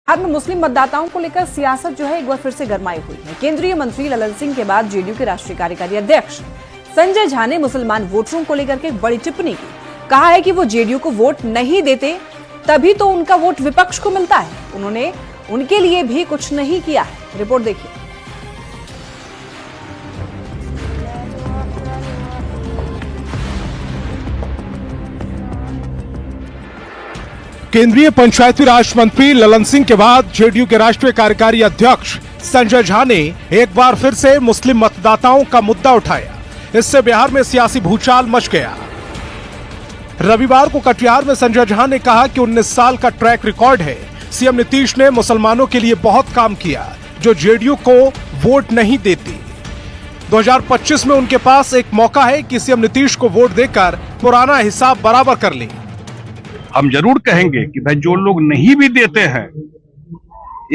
बिहार में मुस्लिम मतदाताओं को लेकर सियासत जो है एक बार फिर से गरमाई हुई है। केंद्रीय मंत्री ललन सिंह के बाद जेडीयू के राष्ट्रीय कार्यकारी अध्यक्ष संजय झा ने मुसलमान वोटरों को लेकर के एक बड़ी टिप्पणी की। कहा है कि वो जेडीयू को वोट नहीं देते तभी तो उनका वोट विपक्ष को मिलता है। उन्होंने उनके लिए भी कुछ नहीं किया है। रिपोर्ट देखिए। केंद्रीय पंचायती राज मंत्री ललन सिंह के बाद जेडीयू के राष्ट्रीय कार्यकारी अध्यक्ष संजय झा ने एक बार फिर से मुस्लिम मतदाताओं का मुद्दा उठाया। इससे बिहार में सियासी भूचाल मच गया। रविवार को कटिहार में संजय झा ने कहा कि 19 साल का ट्रैक रिकॉर्ड है। सीएम नीतीश ने मुसलमानों के लिए बहुत काम किया जो जेडीयू को वोट नहीं देती। 2025 में उनके पास एक मौका है कि सीएम नीतीश को वोट देकर पुराना हिसाब बराबर कर लें। हम जरूर कहेंगे कि भाई जो लोग नहीं भी देते हैं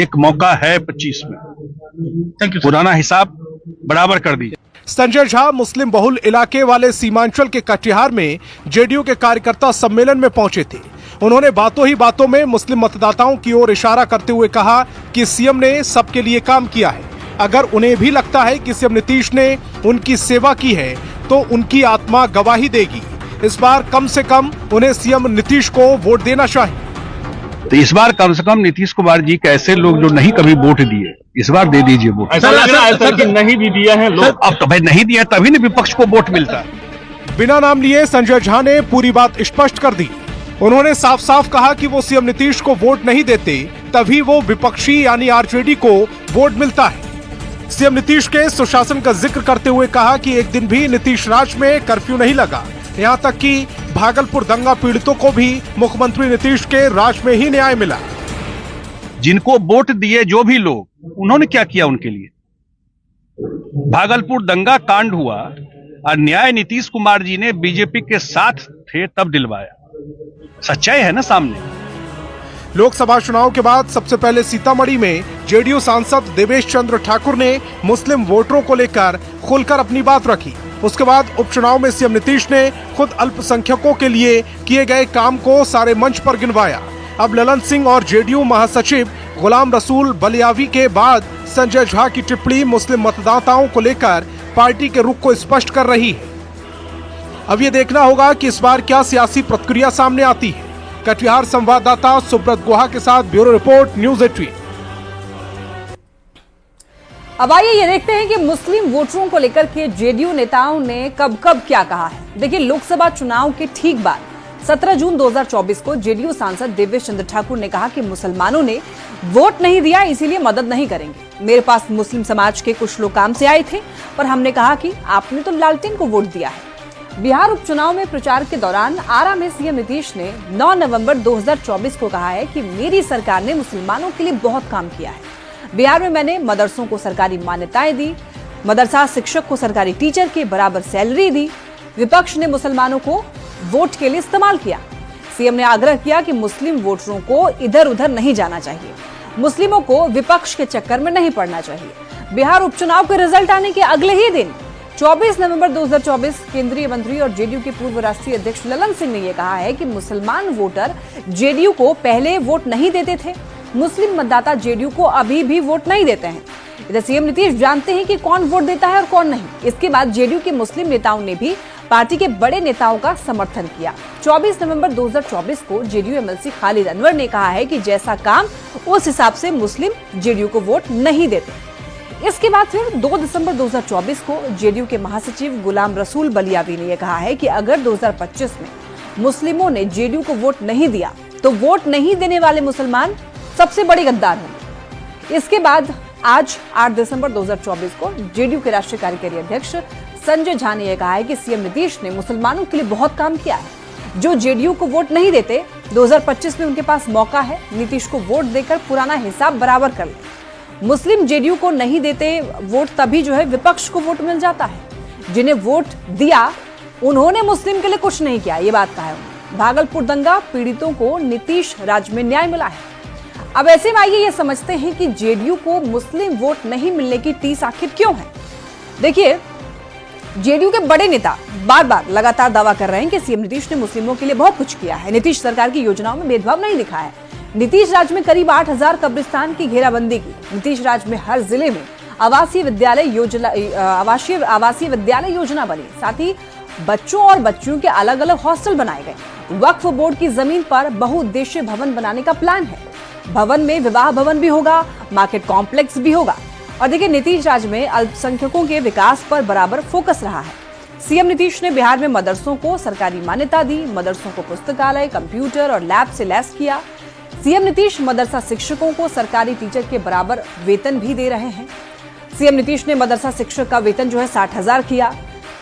एक मौका है 25 में पुराना हिसाब बराबर कर दीजिए। संजय झा मुस्लिम बहुल इलाके वाले सीमांचल के कटिहार में जेडीयू के कार्यकर्ता सम्मेलन में पहुंचे थे। उन्होंने बातों ही बातों में मुस्लिम मतदाताओं की ओर इशारा करते हुए कहा कि सीएम ने सबके लिए काम किया है। अगर उन्हें भी लगता है कि सीएम नीतीश ने उनकी सेवा की है तो उनकी आत्मा गवाही देगी। इस बार कम से कम उन्हें सीएम नीतीश को वोट देना चाहिए। तो इस बार कम से कम नीतीश कुमार जी के ऐसे लोग जो नहीं कभी वोट दिए इस बार दे दीजिए वोट। ऐसा कि नहीं भी दिया है लोग। अब तो भाई नहीं दिया तभी ना विपक्ष को वोट मिलता है। बिना नाम लिए संजय झा ने पूरी बात स्पष्ट कर दी। उन्होंने साफ साफ कहा कि वो सीएम नीतीश को वोट नहीं देते तभी वो विपक्षी यानी आरजेडी को वोट मिलता है। सीएम नीतीश के सुशासन का जिक्र करते हुए कहा कि एक दिन भी नीतीश राज में कर्फ्यू नहीं लगा। यहाँ तक कि भागलपुर दंगा पीड़ितों को भी मुख्यमंत्री नीतीश के राज में ही न्याय मिला। जिनको वोट दिए जो भी लोग उन्होंने क्या किया उनके लिए। भागलपुर दंगा कांड हुआ और न्याय नीतीश कुमार जी ने बीजेपी के साथ थे तब दिलवाया। सच्चाई है ना सामने। लोकसभा चुनाव के बाद सबसे पहले सीतामढ़ी में जेडीयू सांसद देवेश चंद्र ठाकुर ने मुस्लिम वोटरों को लेकर खुलकर अपनी बात रखी। उसके बाद उपचुनाव में सीएम नीतीश ने खुद अल्पसंख्यकों के लिए किए गए काम को सारे मंच पर गिनवाया। अब ललन सिंह और जेडीयू महासचिव गुलाम रसूल बलियावी के बाद संजय झा की टिप्पणी मुस्लिम मतदाताओं को लेकर पार्टी के रुख को स्पष्ट कर रही है। अब ये देखना होगा कि इस बार क्या सियासी प्रतिक्रिया सामने आती है। कटिहार संवाददाता सुब्रत गुहा के साथ ब्यूरो रिपोर्ट, न्यूज़ 18। अब आइए ये देखते हैं कि मुस्लिम वोटरों को लेकर के जेडीयू नेताओं ने कब कब क्या कहा है। देखिए, लोकसभा चुनाव के ठीक बाद 17 जून 2024 को जेडीयू सांसद देवेश चंद्र ठाकुर ने कहा कि मुसलमानों ने वोट नहीं दिया इसीलिए मदद नहीं करेंगे। मेरे पास मुस्लिम समाज के कुछ लोग काम से आए थे पर हमने कहा कि आपने तो लालटेन को वोट दिया है। बिहार उपचुनाव में प्रचार के दौरान आरा में सीएम नीतीश ने 9 नवंबर 2024 को कहा है कि मेरी सरकार ने मुसलमानों के लिए बहुत काम किया है। बिहार में मैंने मदरसों को सरकारी मान्यताएं दी, मदरसा शिक्षक को सरकारी टीचर के बराबर सैलरी दी। विपक्ष ने मुसलमानों को वोट के लिए इस्तेमाल किया। सीएम ने आग्रह किया कि मुस्लिम वोटरों को इधर उधर नहीं जाना चाहिए, मुस्लिमों को विपक्ष के चक्कर में नहीं पड़ना चाहिए। बिहार उपचुनाव के रिजल्ट आने के अगले ही दिन 24 नवंबर 2024 केंद्रीय मंत्री और जेडीयू के पूर्व राष्ट्रीय अध्यक्ष ललन सिंह ने यह कहा है कि मुसलमान वोटर जेडीयू को पहले वोट नहीं देते थे, मुस्लिम मतदाता जेडीयू को अभी भी वोट नहीं देते हैं। इधर सीएम नीतीश जानते हैं कि कौन वोट देता है और कौन नहीं। इसके बाद जेडीयू के मुस्लिम नेताओं ने भी पार्टी के बड़े नेताओं का समर्थन किया। 24 नवंबर 2024 को जेडीयू एमएलसी खालिद अनवर ने कहा है कि जैसा काम उस हिसाब से मुस्लिम जेडीयू को वोट नहीं देते। इसके बाद फिर 2 दिसंबर 2024 को जेडीयू के महासचिव गुलाम रसूल बलियावी ने यह कहा है कि अगर 2025 में मुस्लिमों ने जेडीयू को वोट नहीं दिया तो वोट नहीं देने वाले मुसलमान सबसे बड़े गद्दार होंगे। इसके बाद आज 8 दिसंबर 2024 को जेडीयू के राष्ट्रीय कार्यकारी अध्यक्ष संजय झा ने यह कहा है कि सीएम नीतीश ने मुसलमानों के लिए बहुत काम किया है। जो जेडीयू को वोट नहीं देते 2025 में उनके पास मौका है नीतीश को वोट देकर पुराना हिसाब बराबर कर ले। मुस्लिम जेडीयू को नहीं देते वोट तभी जो है विपक्ष को वोट मिल जाता है। जिन्हें वोट दिया उन्होंने मुस्लिम के लिए कुछ नहीं किया, ये बात कहा है। भागलपुर दंगा पीड़ितों को नीतीश राज में न्याय मिला है। अब ऐसे में आइए ये समझते हैं कि जेडीयू को मुस्लिम वोट नहीं मिलने की टीस आखिर क्यों है। देखिए, जेडीयू के बड़े नेता बार बार लगातार दावा कर रहे हैं कि सीएम नीतीश ने मुस्लिमों के लिए बहुत कुछ किया है। नीतीश सरकार की योजनाओं में भेदभाव नहीं दिखा है। नीतीश राज में करीब 8,000 कब्रिस्तान की घेराबंदी की। नीतीश राज में हर जिले में आवासीय विद्यालय योजना बनी। साथ ही बच्चों और बच्चियों के अलग अलग हॉस्टल बनाए गए। वक्फ बोर्ड की जमीन पर बहुउद्देशीय भवन बनाने का प्लान है। भवन में विवाह भवन भी होगा, मार्केट कॉम्प्लेक्स भी होगा। और देखिए, नीतीश राज में अल्पसंख्यकों के विकास पर बराबर फोकस रहा है। सीएम नीतीश ने बिहार में मदरसों को सरकारी मान्यता दी। मदरसों को पुस्तकालय, कंप्यूटर और लैब से लैस किया। सीएम नीतीश मदरसा शिक्षकों को सरकारी टीचर के बराबर वेतन भी दे रहे हैं। सीएम नीतीश ने मदरसा शिक्षक का वेतन जो है 60,000 किया।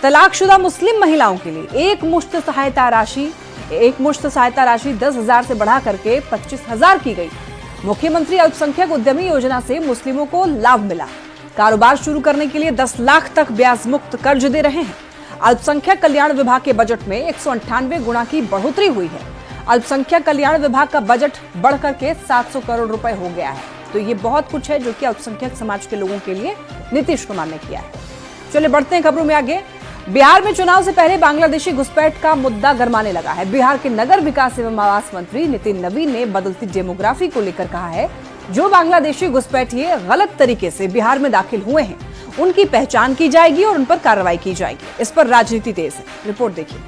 तलाकशुदा मुस्लिम महिलाओं के लिए एक मुश्त सहायता राशि 10,000 से बढ़ा करके 25,000 की गई। मुख्यमंत्री अल्पसंख्यक उद्यमी योजना से मुस्लिमों को लाभ मिला। कारोबार शुरू करने के लिए 10 लाख तक ब्याज मुक्त कर्ज दे रहे हैं। अल्पसंख्यक कल्याण विभाग के बजट में 198 गुना की बढ़ोतरी हुई है। अल्पसंख्यक कल्याण विभाग का बजट बढ़कर के 700 करोड़ रुपए हो गया है। तो ये बहुत कुछ है जो कि अल्पसंख्यक समाज के लोगों के लिए नीतीश कुमार ने किया है। चलिए बढ़ते हैं खबरों में आगे। बिहार में चुनाव से पहले बांग्लादेशी घुसपैठ का मुद्दा गरमाने लगा है। बिहार के नगर विकास एवं आवास मंत्री नितिन नवीन ने बदलती डेमोग्राफी को लेकर कहा है, जो बांग्लादेशी घुसपैठिए गलत तरीके से बिहार में दाखिल हुए हैं, उनकी पहचान की जाएगी और उन पर कार्रवाई की जाएगी। इस पर राजनीति तेज है। रिपोर्ट देखिए।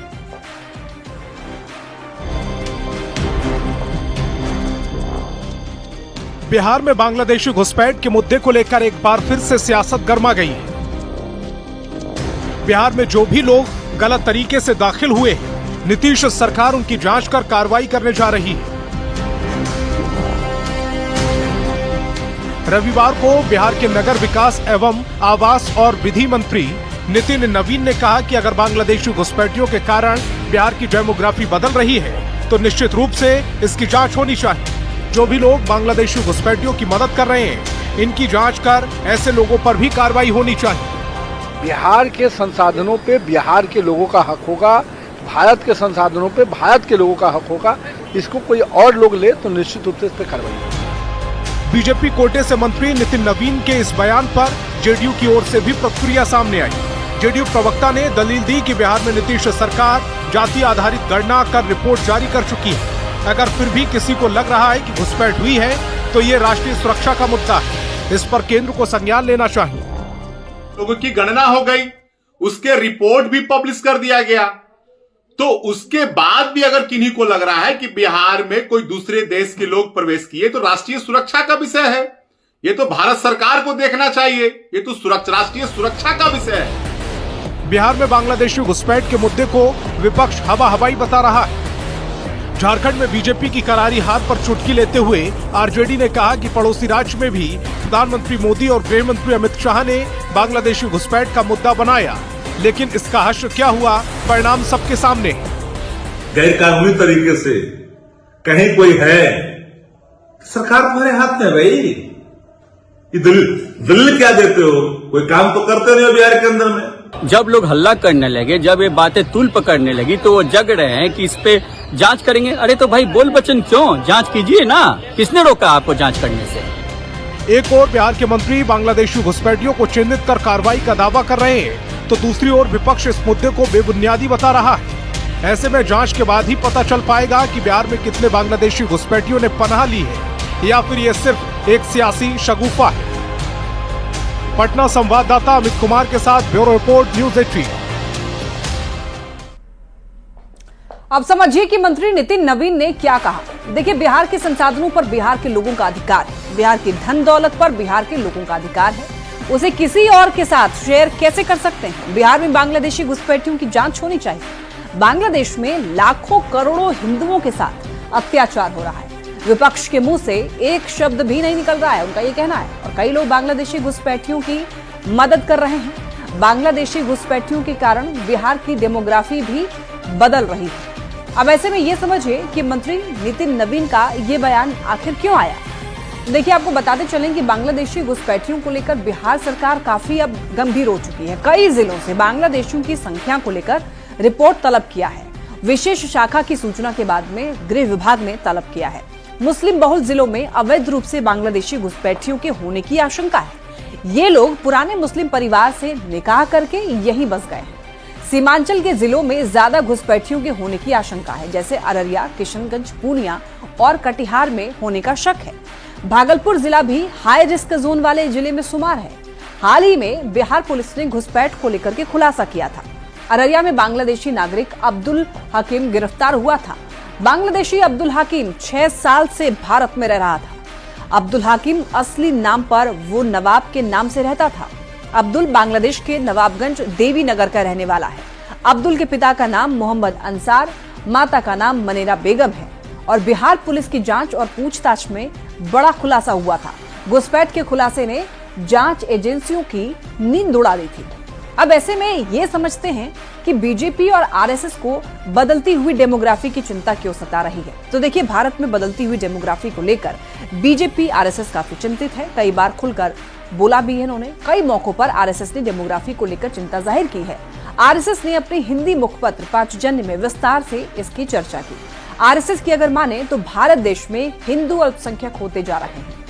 बिहार में बांग्लादेशी घुसपैठ के मुद्दे को लेकर एक बार फिर से सियासत गर्मा गई है। बिहार में जो भी लोग गलत तरीके से दाखिल हुए हैं, नीतीश सरकार उनकी जांच कर कार्रवाई करने जा रही है। रविवार को बिहार के नगर विकास एवं आवास और विधि मंत्री नितिन नवीन ने कहा कि अगर बांग्लादेशी घुसपैठियों के कारण बिहार की डेमोग्राफी बदल रही है तो निश्चित रूप से इसकी जांच होनी चाहिए। जो भी लोग बांग्लादेशी घुसपैठियों की मदद कर रहे हैं, इनकी जांच कर ऐसे लोगों पर भी कार्रवाई होनी चाहिए। बिहार के संसाधनों पे बिहार के लोगों का हक होगा, भारत के संसाधनों पे भारत के लोगों का हक होगा। इसको कोई और लोग ले तो निश्चित रूप से इस पर कार्रवाई होगी। बीजेपी कोटे से मंत्री नितिन नवीन के इस बयान पर जेडीयू की ओर से भी प्रतिक्रिया सामने आई। जेडीयू प्रवक्ता ने दलील दी कि बिहार में नीतीश सरकार जाति आधारित गणना कर रिपोर्ट जारी कर चुकी है। अगर फिर भी किसी को लग रहा है कि घुसपैठ हुई है तो ये राष्ट्रीय सुरक्षा का मुद्दा है। इस पर केंद्र को संज्ञान लेना चाहिए। लोगों की गणना हो गई, उसके रिपोर्ट भी पब्लिश कर दिया गया। तो उसके बाद भी अगर किन्हीं को लग रहा है कि बिहार में कोई दूसरे देश के लोग प्रवेश किए तो राष्ट्रीय सुरक्षा का विषय है। ये तो भारत सरकार को देखना चाहिए। ये तो राष्ट्रीय सुरक्षा का विषय है। बिहार में बांग्लादेशी घुसपैठ के मुद्दे को विपक्ष हवा हवाई बता रहा है। झारखंड में बीजेपी की करारी हार पर चुटकी लेते हुए आरजेडी ने कहा कि पड़ोसी राज्य में भी प्रधानमंत्री मोदी और गृह मंत्री अमित शाह ने बांग्लादेशी घुसपैठ का मुद्दा बनाया, लेकिन इसका हश्र क्या हुआ, परिणाम सबके सामने है। गैर कानूनी तरीके से कहीं कोई है, सरकार तुम्हारे हाथ में है भाई। ये दलील क्या देते हो? कोई काम तो करते नहीं हो बिहार के अंदर में। जब लोग हल्ला करने लगे, जब ये बातें तूल पकड़ने लगी तो वो जग रहे हैं कि इस पे जांच करेंगे। अरे तो भाई बोल बचन क्यों, जांच कीजिए ना। किसने रोका आपको जांच करने से? एक ओर बिहार के मंत्री बांग्लादेशी घुसपैठियों को चिन्हित कर कार्रवाई का दावा कर रहे हैं, तो दूसरी ओर विपक्ष इस मुद्दे को बेबुनियादी बता रहा है। ऐसे में जांच के बाद ही पता चल पाएगा कि बिहार में कितने बांग्लादेशी घुसपैठियों ने पनाह ली है या फिर ये सिर्फ एक सियासी शगुफा है। पटना संवाददाता अमित कुमार के साथ ब्यूरो रिपोर्ट, न्यूज़ 18। अब समझिए कि मंत्री नितिन नवीन ने क्या कहा। देखिए, बिहार के संसाधनों पर बिहार के लोगों का अधिकार है। बिहार की धन दौलत पर बिहार के लोगों का अधिकार है। उसे किसी और के साथ शेयर कैसे कर सकते हैं? बिहार में बांग्लादेशी घुसपैठियों की जांच होनी चाहिए। बांग्लादेश में लाखों करोड़ों हिंदुओं के साथ अत्याचार हो रहा है। विपक्ष के मुंह से एक शब्द भी नहीं निकल रहा है, उनका ये कहना है। और कई लोग बांग्लादेशी घुसपैठियों की मदद कर रहे हैं। बांग्लादेशी घुसपैठियों के कारण बिहार की डेमोग्राफी भी बदल रही है। अब ऐसे में ये समझिए कि मंत्री नितिन नवीन का ये बयान आखिर क्यों आया। देखिए, आपको बताते चलें कि बांग्लादेशी घुसपैठियों को लेकर बिहार सरकार काफी अब गंभीर हो चुकी है। कई जिलों से बांग्लादेशियों की संख्या को लेकर रिपोर्ट तलब किया है। विशेष शाखा की सूचना के बाद में गृह विभाग ने तलब किया है। मुस्लिम बहुल जिलों में अवैध रूप से बांग्लादेशी घुसपैठियों के होने की आशंका है। ये लोग पुराने मुस्लिम परिवार से निकाह करके यहीं बस गए हैं। सीमांचल के जिलों में ज्यादा घुसपैठियों के होने की आशंका है, जैसे अररिया, किशनगंज, पूर्णिया और कटिहार में होने का शक है। भागलपुर जिला भी हाई रिस्क जोन वाले जिले में शुमार है। हाल ही में बिहार पुलिस ने घुसपैठ को लेकर के खुलासा किया था। अररिया में बांग्लादेशी नागरिक अब्दुल हकीम गिरफ्तार हुआ था। बांग्लादेशी अब्दुल हकीम 6 साल से भारत में रह रहा था। अब्दुल हकीम असली नाम पर वो नवाब के नाम से रहता था। अब्दुल बांग्लादेश के नवाबगंज देवी नगर का रहने वाला है। अब्दुल के पिता का नाम मोहम्मद अंसार, माता का नाम मनेरा बेगम है और बिहार पुलिस की जांच और पूछताछ में बड़ा खुलासा हुआ था। घुसपैठ के खुलासे ने जांच एजेंसियों की नींद उड़ा दी थी। अब ऐसे में ये समझते हैं कि बीजेपी और आरएसएस को बदलती हुई डेमोग्राफी की चिंता क्यों सता रही है। तो देखिए, भारत में बदलती हुई डेमोग्राफी को लेकर बीजेपी आरएसएस काफी चिंतित है। कई बार खुलकर बोला भी है इन्होंने। कई मौकों पर आरएसएस ने डेमोग्राफी को लेकर चिंता जाहिर की है। आरएसएस ने अपने हिंदी मुखपत्र पांचजन्य में विस्तार से इसकी चर्चा की। आरएसएस की अगर माने तो भारत देश में हिंदू अल्पसंख्यक होते जा रहे हैं।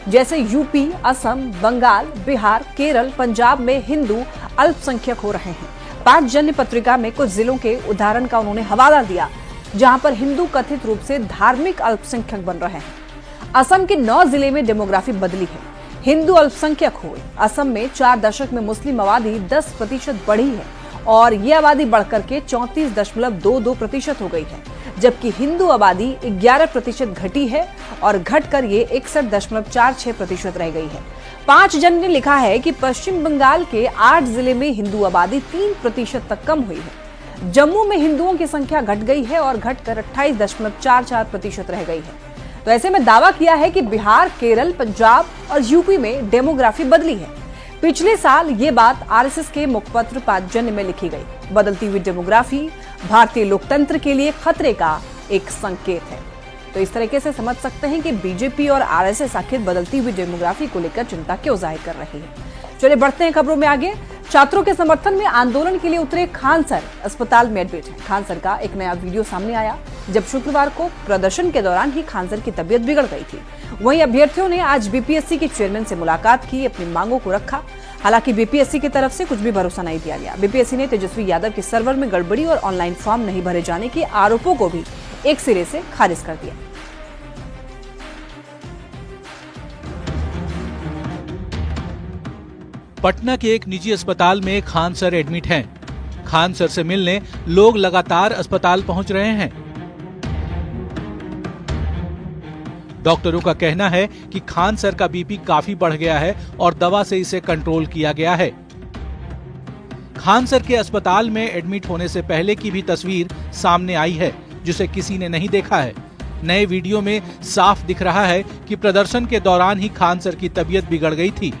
जैसे यूपी, असम, बंगाल, बिहार, केरल, पंजाब में हिंदू अल्पसंख्यक हो रहे हैं। पांचजन्य पत्रिका में कुछ जिलों के उदाहरण का उन्होंने हवाला दिया जहां पर हिंदू कथित रूप से धार्मिक अल्पसंख्यक बन रहे हैं। असम के 9 जिले में डेमोग्राफी बदली है, हिंदू अल्पसंख्यक हुए। असम में 4 दशक में मुस्लिम आबादी 10% बढ़ी है और ये आबादी बढ़कर के 34.22% हो गई है, जबकि हिंदू आबादी 11% घटी है और घटकर ये 61.46% रह गई है। पांचजन्य ने लिखा है कि पश्चिम बंगाल के 8 जिले में हिंदू आबादी 3% तक कम हुई है। जम्मू में हिंदुओं की संख्या घट गई है और घटकर 28.44% रह गई है। तो ऐसे में दावा किया है कि बिहार, केरल, पंजाब और यूपी में डेमोग्राफी बदली है। पिछले साल ये बात आरएसएस के मुखपत्र पांचजन्य में लिखी गई। बदलती हुई डेमोग्राफी भारतीय लोकतंत्र के लिए खतरे का एक संकेत है। तो इस तरीके से समझ सकते हैं कि बीजेपी और आरएसएस आखिर बदलती हुई डेमोग्राफी को लेकर चिंता क्यों जाहिर कर रही है। चलिए बढ़ते हैं खबरों में आगे। छात्रों के समर्थन में आंदोलन के लिए उतरे खान सर अस्पताल में एडमिट है। खान सर का एक नया वीडियो सामने आया जब शुक्रवार को प्रदर्शन के दौरान ही खान सर की तबीयत बिगड़ गई थी। वहीं अभ्यर्थियों ने आज बीपीएससी के चेयरमैन से मुलाकात की, अपनी मांगों को रखा। हालांकि बीपीएससी की तरफ से कुछ भी भरोसा नहीं दिया गया। बीपीएससी ने तेजस्वी यादव के सर्वर में गड़बड़ी और ऑनलाइन फॉर्म नहीं भरे जाने के आरोपों को भी एक सिरे से खारिज कर दिया। पटना के एक निजी अस्पताल में खान सर एडमिट हैं। खान सर से मिलने लोग लगातार अस्पताल पहुंच रहे हैं। डॉक्टरों का कहना है कि खान सर का बीपी काफी बढ़ गया है और दवा से इसे कंट्रोल किया गया है। खान सर के अस्पताल में एडमिट होने से पहले की भी तस्वीर सामने आई है, जिसे किसी ने नहीं देखा है। नए वीडियो में साफ दिख रहा है कि प्रदर्शन के दौरान ही खान सर की तबीयत बिगड़ गई थी।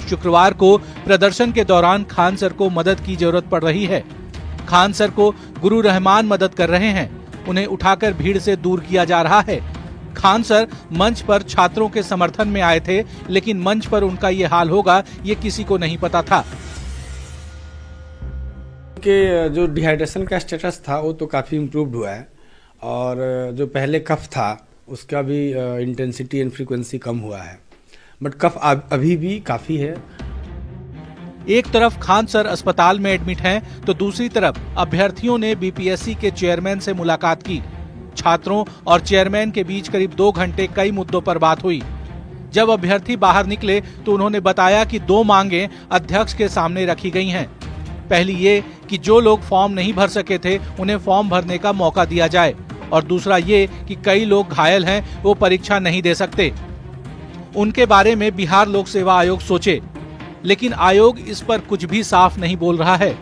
शुक्रवार को प्रदर्शन के दौरान खान सर को मदद की जरूरत पड़ रही है। खान सर को गुरु रहमान मदद कर रहे हैं। उन्हें उठाकर भीड़ से दूर किया जा रहा है। खान सर मंच पर छात्रों के समर्थन में आए थे, लेकिन मंच पर उनका ये हाल होगा ये किसी को नहीं पता था। कि जो डिहाइड्रेशन का स्टेटस था वो तो काफ़ी इम्प्रूव्ड हुआ है और जो पहले कफ था उसका भी इंटेंसिटी एंड फ्रीक्वेंसी कम हुआ है, बट कफ अभी भी काफ़ी है। एक तरफ खान सर अस्पताल में एडमिट हैं, तो दूसरी तरफ अभ्यर्थियों ने बीपीएससी के चेयरमैन से मुलाकात की। छात्रों और चेयरमैन के बीच करीब 2 घंटे कई मुद्दों पर बात हुई। जब अभ्यर्थी बाहर निकले तो उन्होंने बताया कि 2 मांगें अध्यक्ष के सामने रखी गई हैं। पहली ये कि जो लोग फॉर्म नहीं भर सके थे उन्हें फॉर्म भरने का मौका दिया जाए, और दूसरा ये कि कई लोग घायल हैं, वो परीक्षा नहीं दे सकते। उनके बारे में बिहार लोक सेवा आयोग सोचे, लेकिन आयोग इस पर कुछ भी साफ नहीं बोल रहा है।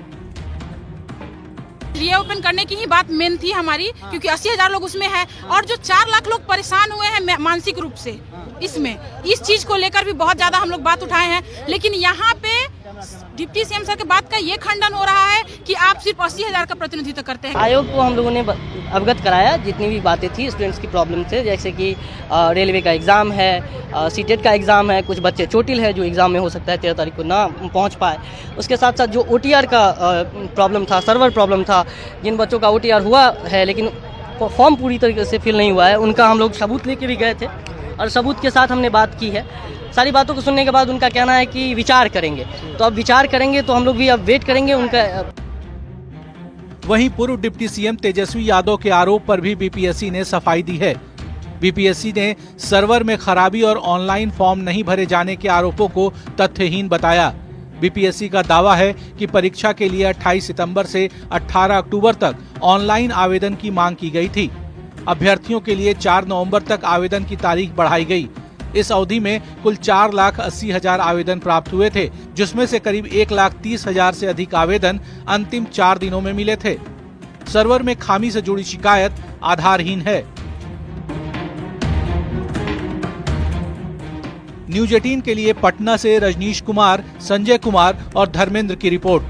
रीओपन करने की ही बात मेन थी हमारी, क्योंकि 80,000 लोग उसमें है और जो 4 लाख लोग परेशान हुए हैं मानसिक रूप से, इसमें इस चीज को लेकर भी बहुत ज्यादा हम लोग बात उठाए हैं। लेकिन यहाँ पे डिप्टी सीएम सर के बात का ये खंडन हो रहा है कि आप सिर्फ 80,000 का प्रतिनिधित्व करते हैं। आयोग को हम लोगों ने अवगत कराया जितनी भी बातें थी, स्टूडेंट्स की प्रॉब्लम थे, जैसे कि रेलवे का एग्जाम है, सीटेट का एग्जाम है, कुछ बच्चे चोटिल है जो एग्जाम में हो सकता है 13 तारीख को ना पहुंच पाए। उसके साथ साथ जो ओटीआर का प्रॉब्लम था, सर्वर प्रॉब्लम था, जिन बच्चों का ओटीआर हुआ है लेकिन फॉर्म पूरी तरीके से फिल नहीं हुआ है, उनका हम लोग सबूत लेके भी गए थे और सबूत के साथ हमने बात की है। सारी बातों को सुनने के बाद उनका कहना है कि विचार करेंगे, तो अब विचार करेंगे तो हम लोग भी अब वेट करेंगे उनका। वहीं पूर्व डिप्टी सीएम तेजस्वी यादव के आरोप पर भी बीपीएससी ने सफाई दी है। बीपीएससी ने सर्वर में खराबी और ऑनलाइन फॉर्म नहीं भरे जाने के आरोपों को तथ्यहीन बताया। बीपीएससी का दावा है कि परीक्षा के लिए 28 सितंबर से 18 अक्टूबर तक ऑनलाइन आवेदन की मांग की गई थी। अभ्यर्थियों के लिए 4 नवंबर तक आवेदन की तारीख बढ़ाई गई। इस अवधि में कुल 4,80,000 आवेदन प्राप्त हुए थे, जिसमें से करीब 1,30,000 से अधिक आवेदन अंतिम 4 दिनों में मिले थे। सर्वर में खामी से जुड़ी शिकायत आधारहीन है। न्यूज 18 के लिए पटना से रजनीश कुमार, संजय कुमार और धर्मेंद्र की रिपोर्ट।